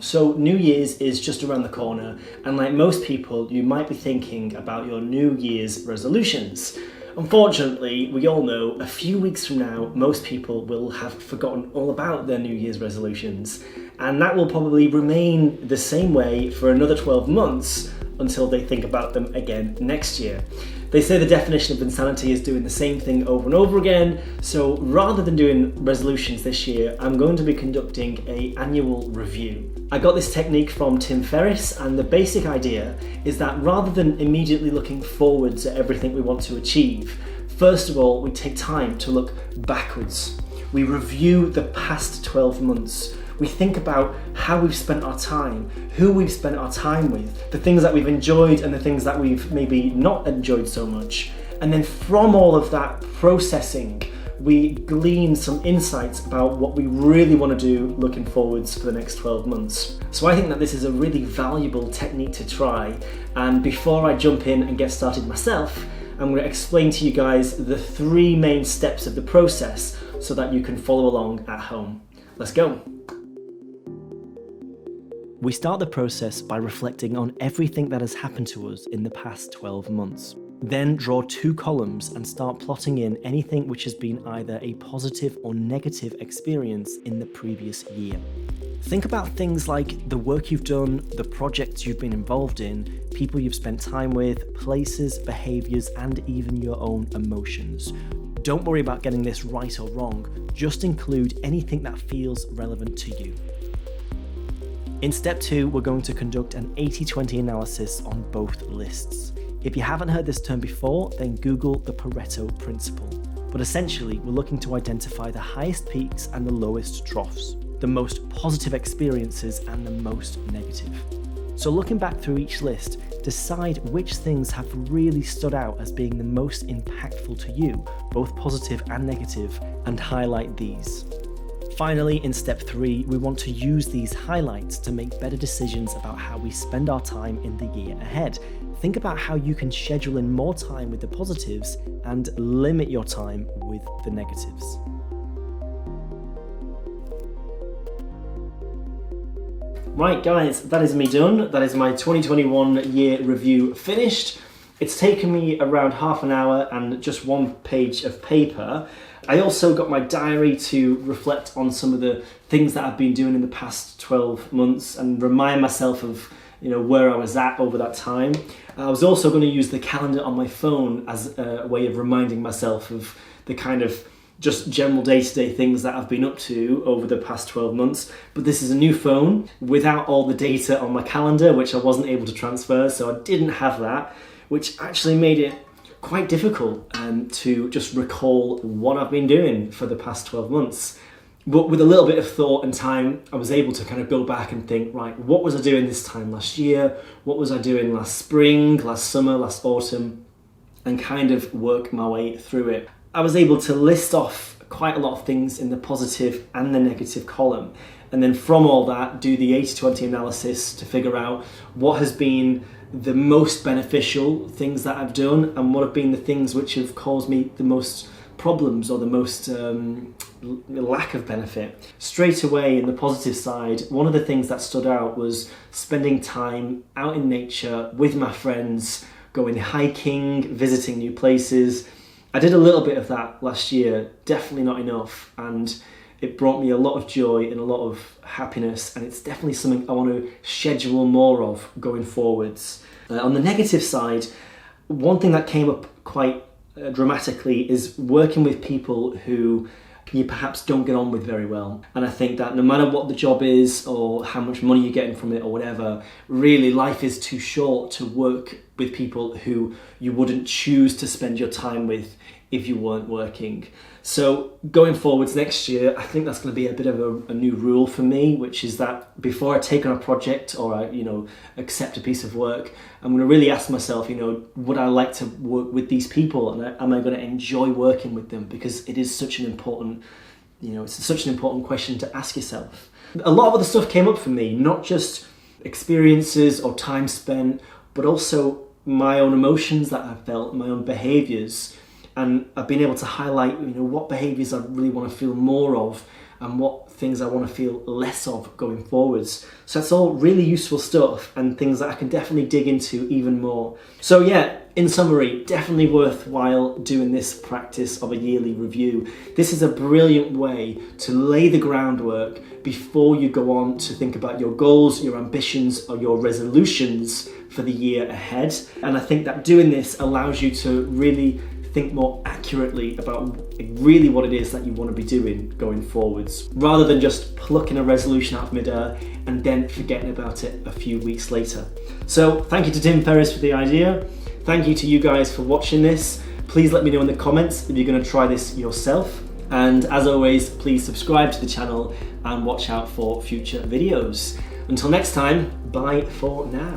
So New Year's is just around the corner, and like most people, you might be thinking about your New Year's resolutions. Unfortunately, we all know a few weeks from now, most people will have forgotten all about their New Year's resolutions, and that will probably remain the same way for another 12 months until they think about them again next year. They say the definition of insanity is doing the same thing over and over again, so rather than doing resolutions this year, I'm going to be conducting an annual review. I got this technique from Tim Ferriss, and the basic idea is that rather than immediately looking forwards at everything we want to achieve, first of all, we take time to look backwards. We review the past 12 months. We think about how we've spent our time, who we've spent our time with, the things that we've enjoyed and the things that we've maybe not enjoyed so much. And then from all of that processing, we glean some insights about what we really want to do looking forwards for the next 12 months. So I think that this is a really valuable technique to try. And before I jump in and get started myself, I'm going to explain to you guys the 3 main steps of the process so that you can follow along at home. Let's go. We start the process by reflecting on everything that has happened to us in the past 12 months. Then draw 2 columns and start plotting in anything which has been either a positive or negative experience in the previous year. Think about things like the work you've done, the projects you've been involved in, people you've spent time with, places, behaviours, and even your own emotions. Don't worry about getting this right or wrong, just include anything that feels relevant to you. In step 2, we're going to conduct an 80-20 analysis on both lists. If you haven't heard this term before, then Google the Pareto principle. But essentially, we're looking to identify the highest peaks and the lowest troughs, the most positive experiences and the most negative. So looking back through each list, decide which things have really stood out as being the most impactful to you, both positive and negative, and highlight these. Finally, in step 3, we want to use these highlights to make better decisions about how we spend our time in the year ahead. Think about how you can schedule in more time with the positives and limit your time with the negatives. Right guys, that is me done. That is my 2021 year review finished. It's taken me around half an hour and just 1 page of paper. I also got my diary to reflect on some of the things that I've been doing in the past 12 months and remind myself of where I was at over that time. I was also going to use the calendar on my phone as a way of reminding myself of the kind of just general day-to-day things that I've been up to over the past 12 months. But this is a new phone without all the data on my calendar, which I wasn't able to transfer, so I didn't have that, which actually made it quite difficult to just recall what I've been doing for the past 12 months. But with a little bit of thought and time, I was able to kind of go back and think, right, what was I doing this time last year? What was I doing last spring, last summer, last autumn? And kind of work my way through it. I was able to list off quite a lot of things in the positive and the negative column. And then from all that, do the 80-20 analysis to figure out what has been the most beneficial things that I've done and what have been the things which have caused me the most problems or the most lack of benefit. Straight away in the positive side, one of the things that stood out was spending time out in nature with my friends, going hiking, visiting new places. I did a little bit of that last year, definitely not enough, and it brought me a lot of joy and a lot of happiness, and it's definitely something I want to schedule more of going forwards. On the negative side, one thing that came up quite dramatically is working with people who you perhaps don't get on with very well. And I think that no matter what the job is or how much money you're getting from it or whatever, really life is too short to work with people who you wouldn't choose to spend your time with if you weren't working. So going forwards next year, I think that's going to be a bit of a new rule for me, which is that before I take on a project or I, accept a piece of work, I'm going to really ask myself, would I like to work with these people, and am I going to enjoy working with them? Because it is such an important, it's such an important question to ask yourself. A lot of other stuff came up for me, not just experiences or time spent, but also my own emotions that I felt, my own behaviours. And I've been able to highlight, what behaviours I really want to feel more of and what things I want to feel less of going forwards. So that's all really useful stuff and things that I can definitely dig into even more. So yeah, in summary, definitely worthwhile doing this practice of a yearly review. This is a brilliant way to lay the groundwork before you go on to think about your goals, your ambitions, or your resolutions for the year ahead. And I think that doing this allows you to really think more accurately about really what it is that you want to be doing going forwards, rather than just plucking a resolution out of midair and then forgetting about it a few weeks later. So thank you to Tim Ferriss for the idea. Thank you to you guys for watching this. Please let me know in the comments if you're going to try this yourself. And as always, please subscribe to the channel and watch out for future videos. Until next time, bye for now.